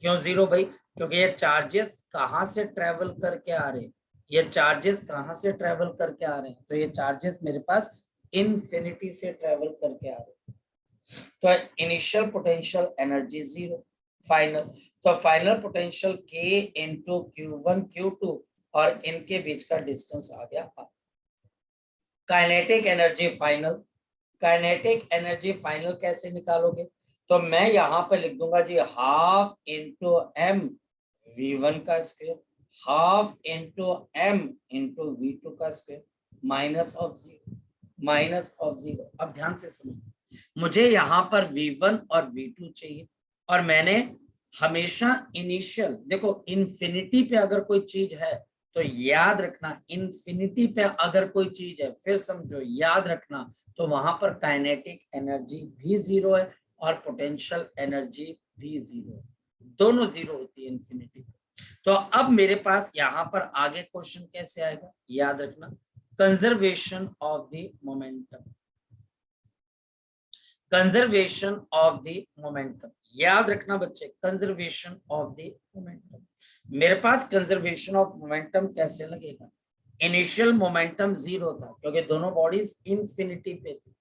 क्यों जीरो भाई? क्योंकि ये चार्जेस कहां से ट्रेवल करके आ रहे हैं? ये चार्जेस कहां से ट्रेवल करके आ रहे हैं? तो ये चार्जेस मेरे पास इन्फिनिटी से ट्रेवल करके आ रहे हैं। तो initial potential energy zero, final, तो final potential K into Q1 Q2 और इनके बीच का डिस्टेंस आ गया। Kinetic energy final, kinetic energy final कैसे निकालोगे? तो मैं यहाँ पे लिख दूंगा जी हाफ इंटू m v1 का square, half into m into v2 का स्क्वायर, माइनस ऑफ जीरो। अब ध्यान से समझो, मुझे यहाँ पर v1 और v2 चाहिए और मैंने हमेशा इनिशियल, देखो इन्फिनिटी पे अगर कोई चीज है तो याद रखना, इन्फिनिटी पे अगर कोई चीज है फिर समझो याद रखना, तो वहां पर काइनेटिक एनर्जी भी जीरो है और पोटेंशियल एनर्जी भी जीरो है, दोनों जीरो होती है इन्फिनिटी पे। तो अब मेरे पास यहाँ पर आगे क्वेश्चन कैसे आएगा? याद रखना, conservation of the momentum, conservation of the momentum. याद रखना बच्चे, कंजर्वेशन ऑफ द मोमेंटम। मेरे पास कंजर्वेशन ऑफ मोमेंटम कैसे लगेगा? इनिशियल मोमेंटम जीरो था क्योंकि दोनों बॉडीज इन्फिनिटी पे थी,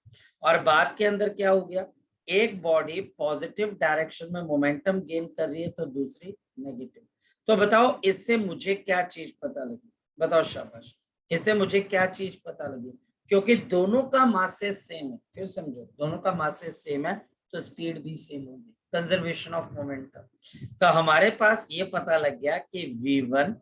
और बाद के अंदर क्या हो गया? एक बॉडी पॉजिटिव डायरेक्शन में मोमेंटम गेन कर रही है तो दूसरी नेगेटिव। तो बताओ इससे मुझे क्या चीज पता लगी, बताओ शाबाश, इससे मुझे क्या चीज पता लगी? क्योंकि दोनों का मासेस सेम है, फिर समझो दोनों का मासेस सेम है तो स्पीड भी सेम होगी, कंजर्वेशन ऑफ मोमेंटम। तो हमारे पास ये पता लग गया कि v1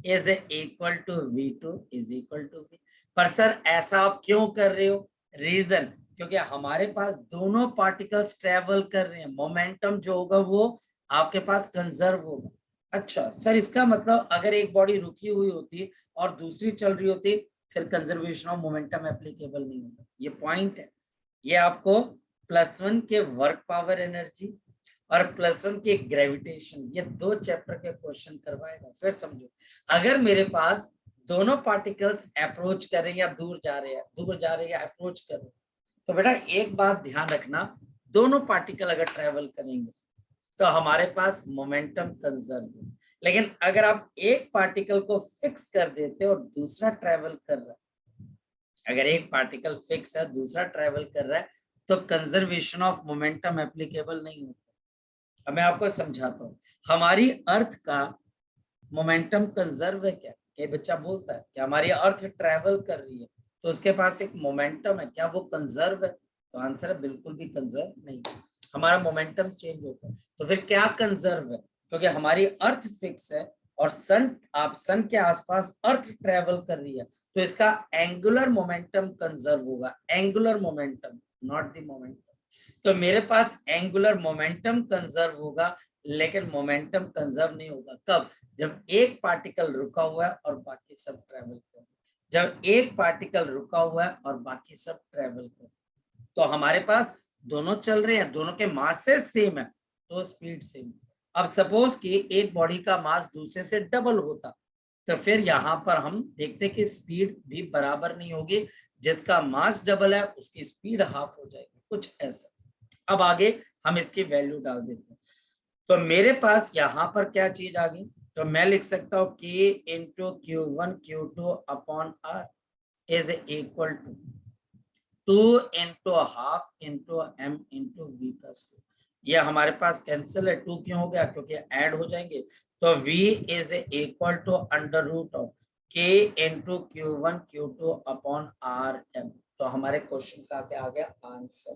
is equal to v2 is equal to v। पर सर ऐसा आप क्यों कर रहे हो? रीजन, क्योंकि हमारे पास दोनों पार्टिकल्स ट्रेवल कर रहे हैं, मोमेंटम जो होगा वो आपके पास कंजर्व होगा। अच्छा सर, इसका मतलब अगर एक बॉडी रुकी हुई होती और दूसरी चल रही होती फिर कंजर्वेशन ऑफ मोमेंटम एप्लीकेबल नहीं होगा। ये पॉइंट है, ये आपको +1 के वर्क पावर एनर्जी और +1 के ग्रेविटेशन, ये 2 चैप्टर के क्वेश्चन करवाएगा। फिर समझो, अगर मेरे पास दोनों पार्टिकल्स अप्रोच कर रहे हैं या दूर जा रहे हैं या अप्रोच कर रहे हैं, तो बेटा एक बात ध्यान रखना, दोनों पार्टिकल अगर ट्रेवल करेंगे तो हमारे पास मोमेंटम कंजर्व है। लेकिन अगर आप एक पार्टिकल को फिक्स कर देते और दूसरा ट्रेवल कर रहा है, अगर एक पार्टिकल फिक्स है दूसरा ट्रेवल कर रहा है, तो कंजर्वेशन ऑफ मोमेंटम एप्लीकेबल नहीं होता। अब मैं आपको समझाता हूँ, हमारी अर्थ का मोमेंटम कंजर्व है क्या? ये बच्चा बोलता है कि हमारी अर्थ ट्रेवल कर रही है तो उसके पास एक मोमेंटम है, क्या वो कंजर्व है? तो आंसर है बिल्कुल भी कंजर्व नहीं, हमारा मोमेंटम चेंज होता है। तो फिर क्या कंजर्व है? क्योंकि हमारी अर्थ फिक्स है और सन के आसपास अर्थ ट्रेवल कर रही है, तो इसका एंगुलर मोमेंटम कंजर्व होगा, angular momentum, not the momentum. तो मेरे पास एंगुलर मोमेंटम कंजर्व होगा लेकिन मोमेंटम कंजर्व नहीं होगा। कब? जब एक पार्टिकल रुका हुआ है और बाकी सब ट्रेवल कर, जब एक पार्टिकल रुका हुआ है और बाकी सब ट्रेवल कर, तो हमारे पास दोनों चल रहे हैं, दोनों के मासेस सेम है तो स्पीड सेम। अब सपोज कि एक बॉडी का मास दूसरे से डबल होता तो फिर यहाँ पर हम देखते कि स्पीड भी बराबर नहीं होगी, जिसका मास डबल है उसकी स्पीड हाफ हो जाएगी, कुछ ऐसा। अब आगे हम इसकी वैल्यू डाल देते हैं, तो मेरे पास यहाँ पर क्या चीज आ गई, तो मैं लिख सकता हूँ K into Q1 Q2 upon R is equal to 2 into half into M into V का स्क्वायर। ये हमारे पास कैंसिल है, 2 क्यों हो गया? क्योंकि ऐड हो जाएंगे। तो V is equal to under root of K into Q1 Q2 upon RM। तो हमारे क्वेश्चन का क्या आ गया? आंसर।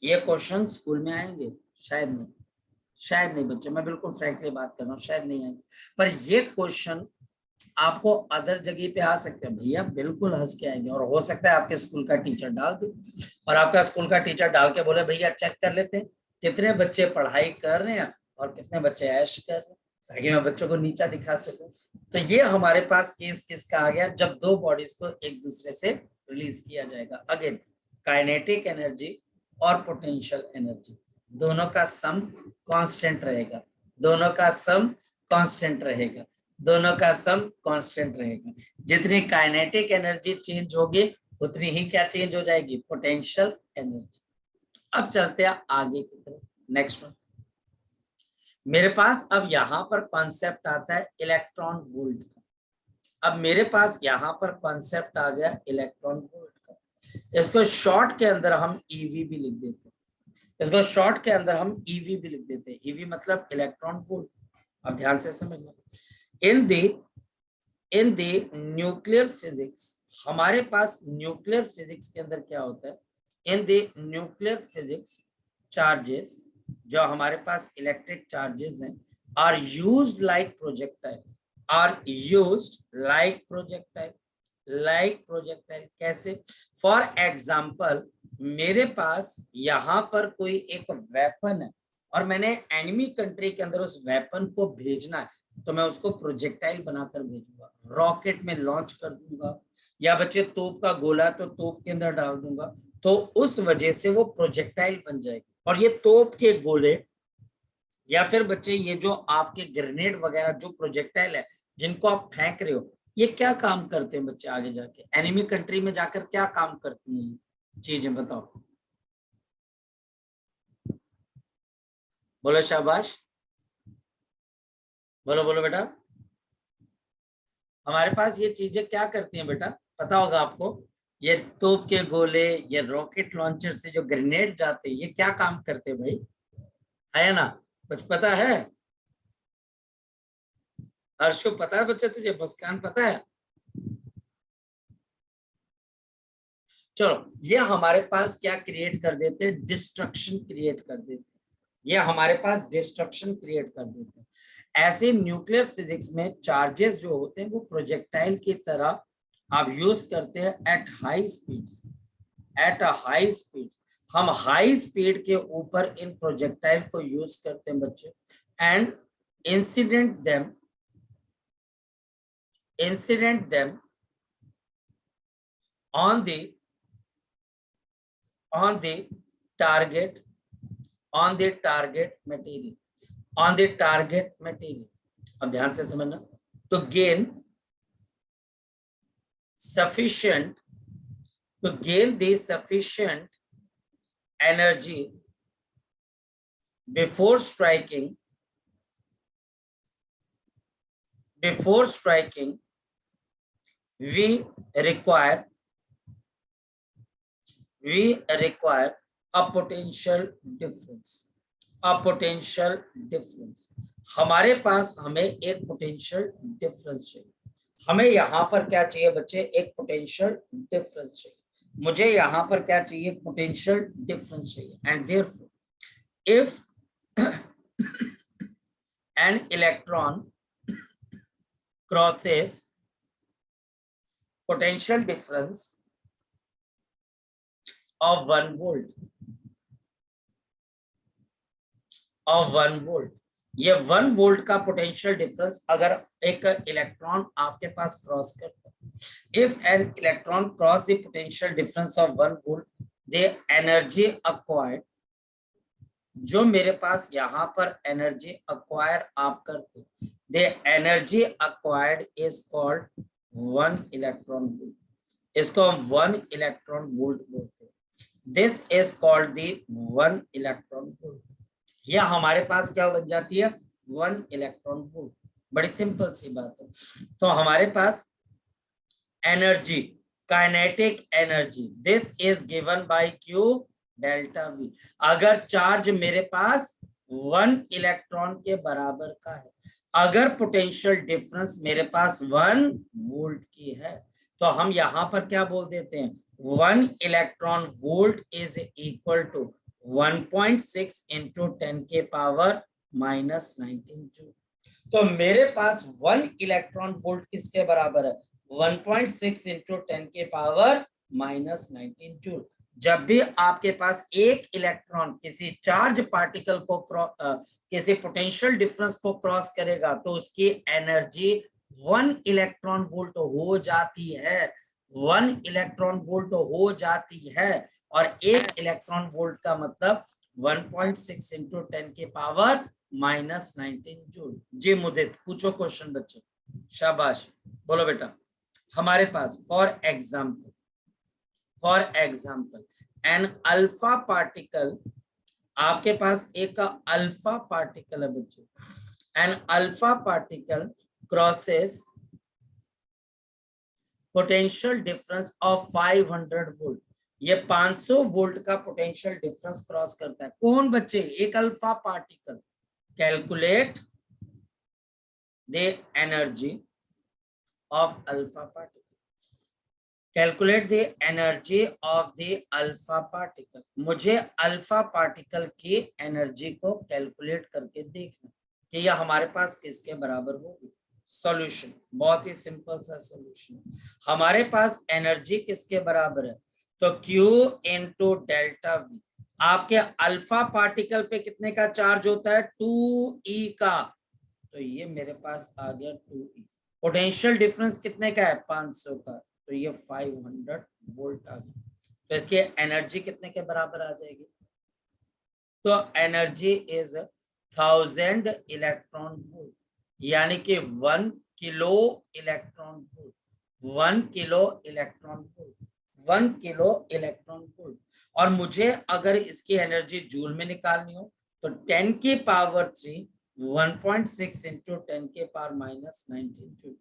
ये क्वेश्चन स्कूल में आएंगे? शायद नहीं, शायद नहीं बच्चे, मैं बिल्कुल फ्रैंकली बात कर रहा हूँ, शायद नहीं आएंगे। पर ये क्वेश्चन आपको अदर जगह पे आ सकते हैं भैया, बिल्कुल हंस के आएंगे। और हो सकता है आपके स्कूल का टीचर डाल दे और आपका स्कूल का टीचर डाल के बोले भैया चेक कर लेते हैं कितने बच्चे पढ़ाई कर रहे हैं और कितने बच्चे ऐश कर रहे हैं, ताकि मैं बच्चों को नीचा दिखा सकूं। तो ये हमारे पास केस किसका आ गया? जब दो बॉडीज को एक दूसरे से रिलीज किया जाएगा। अगेन काइनेटिक एनर्जी और पोटेंशियल एनर्जी दोनों का सम कांस्टेंट रहेगा, दोनों का सम कांस्टेंट रहेगा, दोनों का सम कांस्टेंट रहेगा। जितनी काइनेटिक एनर्जी चेंज होगी उतनी ही क्या चेंज हो जाएगी? Potential energy. अब चलते हैं आगे की तरफ, नेक्स्ट वन। मेरे पास अब यहाँ पर कॉन्सेप्ट आता है इलेक्ट्रॉन वोल्ट का। अब मेरे पास यहाँ पर कॉन्सेप्ट आ गया इलेक्ट्रॉन वोल्ट का। इसको शॉर्ट के अंदर हम ईवी भी लिख देते हैं, इसको शॉर्ट के अंदर हम ईवी भी लिख देते हैं। ईवी मतलब इलेक्ट्रॉन वोल्ट। अब ध्यान से समझना, इन द न्यूक्लियर फिजिक्स, हमारे पास न्यूक्लियर फिजिक्स के अंदर क्या होता है? In the nuclear physics charges, जो हमारे पास इलेक्ट्रिक चार्जेस हैं, are used like projectile, are used like projectile, like projectile. कैसे? फॉर एग्जाम्पल, मेरे पास यहाँ पर कोई एक वेपन है और मैंने एनिमी कंट्री के अंदर उस वेपन को भेजना है, तो मैं उसको प्रोजेक्टाइल बनाकर भेजूंगा, रॉकेट में लॉन्च कर दूंगा, या बच्चे तोप का गोला तो तोप के अंदर डाल दूंगा, तो उस वजह से वो प्रोजेक्टाइल बन जाएगी। और ये तोप के गोले या फिर बच्चे ये जो आपके ग्रेनेड वगैरह जो प्रोजेक्टाइल है जिनको आप फेंक रहे हो, ये क्या काम करते हैं बच्चे? आगे जाके एनिमी कंट्री में जाकर क्या काम करती हैं चीजें, बताओ, बोलो शाबाश, बोलो बोलो बेटा। हमारे पास ये चीजें क्या करती हैं बेटा, पता होगा आपको? ये तोप के गोले, ये रॉकेट लॉन्चर से जो ग्रेनेड जाते हैं, ये क्या काम करते हैं भाई? है ना? कुछ पता है? हर्ष को पता है बच्चे, तुझे मुस्कान पता है? चलो, ये हमारे पास क्या क्रिएट कर देते हैं, डिस्ट्रक्शन क्रिएट कर देते हैं, ये हमारे पास डिस्ट्रक्शन क्रिएट कर देते हैं। ऐसे न्यूक्लियर फिजिक्स में चार्जेस जो होते हैं वो प्रोजेक्टाइल की तरह आप यूज करते हैं at high speeds, at a high speed. हम हाई स्पीड के ऊपर इन प्रोजेक्टाइल को यूज करते हैं बच्चे, and incident them on the target material, on the target material। अब ध्यान से समझना, to gain the sufficient energy before striking we require a potential difference। हमारे पास हमें एक पोटेंशियल डिफरेंस चाहिए। हमें यहाँ पर क्या चाहिए बच्चे, एक पोटेंशियल डिफरेंस चाहिए। मुझे यहाँ पर क्या चाहिए, पोटेंशियल डिफरेंस चाहिए। And therefore if an electron crosses potential difference of 1 volt, ये 1 वोल्ट का पोटेंशियल डिफरेंस अगर एक इलेक्ट्रॉन आपके पास क्रॉस करता है, if an electron cross the potential difference of 1 volt, the energy acquired, जो मेरे पास यहाँ पर एनर्जी अक्वायर आप करते, the energy acquired is called 1 electron volt. इसको हम 1 इलेक्ट्रॉन वोल्ट बोलते हैं। This is called the 1 electron volt. यह हमारे पास क्या बन जाती है, 1 इलेक्ट्रॉन वोल्ट। बड़ी सिंपल सी बात है। तो हमारे पास energy, kinetic energy, this is given by Q delta we. अगर चार्ज मेरे पास 1 इलेक्ट्रॉन के बराबर का है, अगर पोटेंशियल डिफरेंस मेरे पास 1 वोल्ट की है, तो हम यहां पर क्या बोल देते हैं, 1 electron volt is equal to 1.6 into 10 के पावर माइनस 19 जूल। तो मेरे पास 1 इलेक्ट्रॉन वोल्ट किसके बराबर है, 1.6 इंटू 10 के पावर माइनस 19 जूल। जब भी आपके पास एक इलेक्ट्रॉन किसी चार्ज पार्टिकल को किसी पोटेंशियल डिफरेंस को क्रॉस करेगा, तो उसकी एनर्जी 1 इलेक्ट्रॉन वोल्ट हो जाती है, 1 इलेक्ट्रॉन वोल्ट हो जाती है। और 1 इलेक्ट्रॉन वोल्ट का मतलब 1.6 इंटू 10 के पावर माइनस 19 जूल। जी मुदित, पूछो क्वेश्चन बच्चे, शाबाश, बोलो बेटा। हमारे पास for example an alpha particle, आपके पास एक अल्फा पार्टिकल है बच्चों, an alpha particle crosses potential difference of 500 volt. ये 500 वोल्ट का पोटेंशियल डिफरेंस क्रॉस करता है। कौन बच्चे, एक alpha particle. Calculate the energy of alpha particle, calculate the energy of the alpha particle. मुझे अल्फा पार्टिकल की एनर्जी को कैलकुलेट करके देखना कि यह हमारे पास किसके बराबर होगी। सॉल्यूशन बहुत ही सिंपल सा सॉल्यूशन। हमारे पास एनर्जी किसके बराबर है, तो Q इंटू डेल्टा V। आपके अल्फा पार्टिकल पे कितने का चार्ज होता है, 2E का, तो ये मेरे पास आ गया 2E। पोटेंशियल डिफरेंस कितने का है, 500 का, तो ये 500 वोल्ट आ गया। तो इसकी एनर्जी कितने के बराबर आ जाएगी, तो एनर्जी इज 1000 इलेक्ट्रॉन वोल्ट, यानी कि 1 kilo electron volt, 1 kilo electron volt, 1 kilo electron volt. और मुझे अगर इसकी एनर्जी जूल में निकालनी हो, तो 10 की पावर 3 1.6 इंटू 10 के पावर माइनस 19 जूल,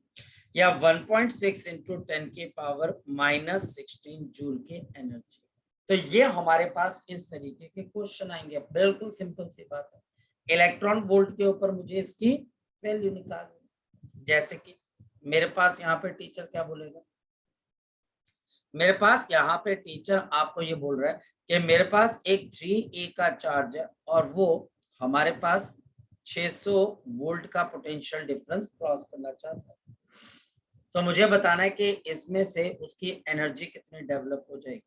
या 1.6 इंटू 10 के पावर माइनस 16 जूल की एनर्जी। तो ये हमारे पास इस तरीके के क्वेश्चन आएंगे। बिल्कुल सिंपल सी बात है, इलेक्ट्रॉन वोल्ट के ऊपर मुझे इसकी वैल्यू निकालनी। जैसे कि मेरे पास यहाँ पे टीचर क्या बोलेगा, मेरे पास यहाँ पे टीचर आपको ये बोल रहा है कि मेरे पास एक 3A का चार्ज है और वो हमारे पास 600 वोल्ट का पोटेंशियल डिफरेंस क्रॉस करना चाहता है। तो मुझे बताना है कि इसमें से उसकी एनर्जी कितनी डेवलप हो जाएगी।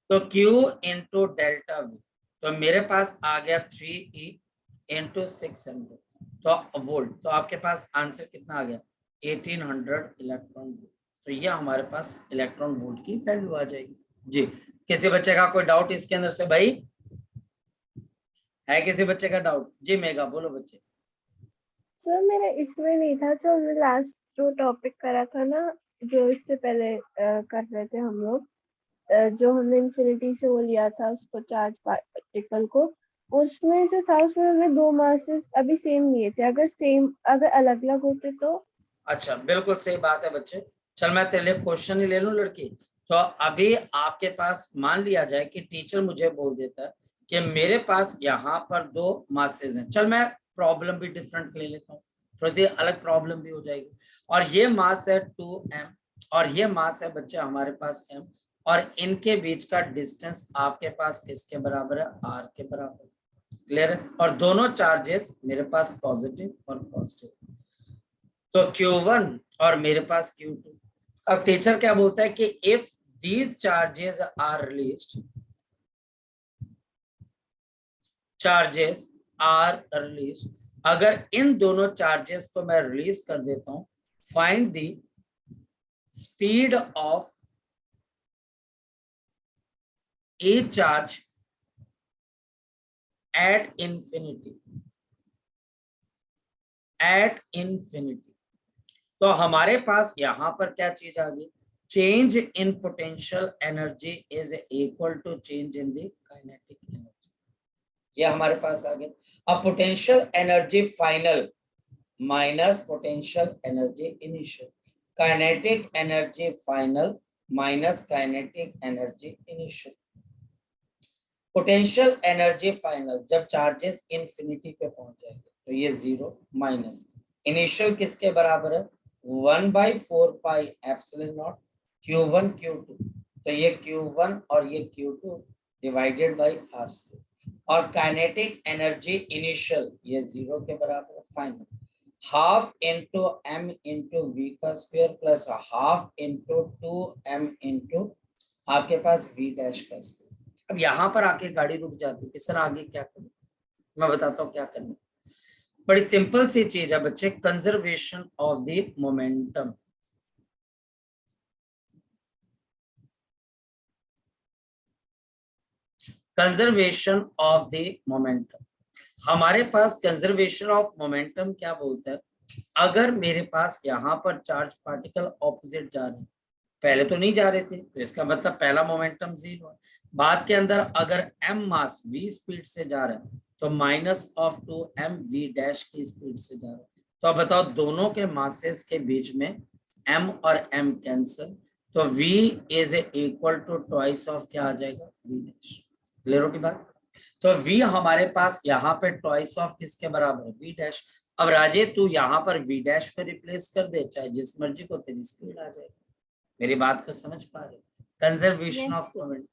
तो Q इंटू डेल्टा V, तो मेरे पास आ गया 3E इंटू 600 तो वोल्ट, तो आपके पास आंसर कितना आ गया 1800 इलेक्ट्रॉन वोल्ट। तो ये हमारे पास इलेक्ट्रॉन वोल्ट की वैल्यू आ जाएगी। जी, किसी बच्चे का कोई डाउट इसके अंदर से भाई है? किसी बच्चे का डाउट? जी मेगा बोलो बच्चे। सर मेरा इसमें नहीं था, जो हमने लास्ट जो टॉपिक करा था ना, जो इससे पहले कर रहे थे हम लोग, जो हमने इन्फिनिटी से वो लिया था उसको, चार्ज पार्टिकल को, उसमें जो था उसमें हमने दो मासेस अभी सेम लिए थे। अगर अलग अलग होते तो? अच्छा, बिल्कुल सही बात है बच्चे। चल मैं तेरे लिए क्वेश्चन ही ले लूं लड़की। तो अभी आपके पास मान लिया जाए कि टीचर मुझे बोल देता है कि मेरे पास यहाँ पर दो मासेस हैं। चल मैं प्रॉब्लम भी डिफरेंट ले लेता हूँ, थोड़ी सी अलग प्रॉब्लम भी हो जाएगी। और ये मास है 2m और ये मास है बच्चे हमारे पास m, और इनके बीच का डिस्टेंस आपके पास किसके बराबर है? r के बराबर। क्लियर है? और दोनों चार्जेस मेरे पास पॉजिटिव और पॉजिटिव, तो Q1 और मेरे पास Q2। अब टीचर क्या बोलता है कि if these charges are released, charges are released, अगर इन दोनों चार्जेस को मैं रिलीज कर देता हूं, find the speed of a charge at infinity, at infinity. तो हमारे पास यहां पर क्या चीज आ गई? Change in potential energy is equal to change in the kinetic energy, ये हमारे पास आ गया। अब potential energy final minus potential energy initial, kinetic energy final minus kinetic energy initial. Potential energy final जब चार्जेस इंफिनिटी पे पहुंच जाएंगे तो ये 0 माइनस इनिशियल किसके बराबर है? 1/4 pi epsilon not Q1 Q2, तो ये Q1 और ये Q2 डिवाइडेड बाई R²। और काइनेटिक एनर्जी इनिशियल ये 0 के बराबर है। Final half into m into v का square plus half into 2m into आपके पास v डैश का स्क्वायर। अब यहाँ पर आके गाड़ी रुक जाती है कि सर आगे क्या करें? मैं बताता हूँ क्या करना। बड़ी सिंपल सी चीज है बच्चे, conservation of the momentum. Conservation of the momentum, हमारे पास कंजर्वेशन ऑफ मोमेंटम क्या बोलता है? अगर मेरे पास यहाँ पर चार्ज पार्टिकल ऑपोजिट जा रहे हैं, पहले तो नहीं जा रहे थे, तो इसका मतलब पहला मोमेंटम 0 है। बाद के अंदर अगर m मास v स्पीड से जा रहा है तो minus of 2m v dash की स्पीड से जा रहा है। तो अब बताओ दोनों के मासेस के बीच में m और m कैंसिल, तो v is equal to twice of क्या आ जाएगा? v dash. क्लियर हो की बात? तो v हमारे पास यहाँ पे ट्वाइस ऑफ किसके बराबर है? v dash. अब राजे तू यहाँ पर v डैश को रिप्लेस कर दे, चाहे जिस मर्जी को, तेरी स्पीड आ जाएगी। मेरी बात को समझ पा रहे? Conservation of moment.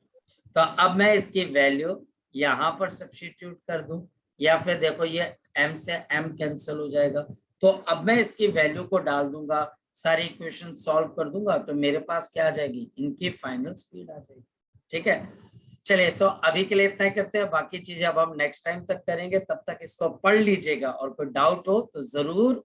तो अब मैं इसकी वैल्यू यहाँ पर सब्स्टिट्यूट कर दूं, या फिर देखो ये m से m कैंसिल हो जाएगा, तो अब मैं इसकी वैल्यू को डाल दूंगा, सारी इक्वेशन सॉल्व कर दूंगा, तो मेरे पास क्या आ जाएगी? इनकी फाइनल स्पीड आ जाएगी। ठीक है, चलिए सो अभी के लिए इतना ही करते हैं, बाकी चीजें अब हम नेक्स्ट टाइम तक करेंगे। तब तक इसको पढ़ लीजिएगा और कोई डाउट हो तो जरूर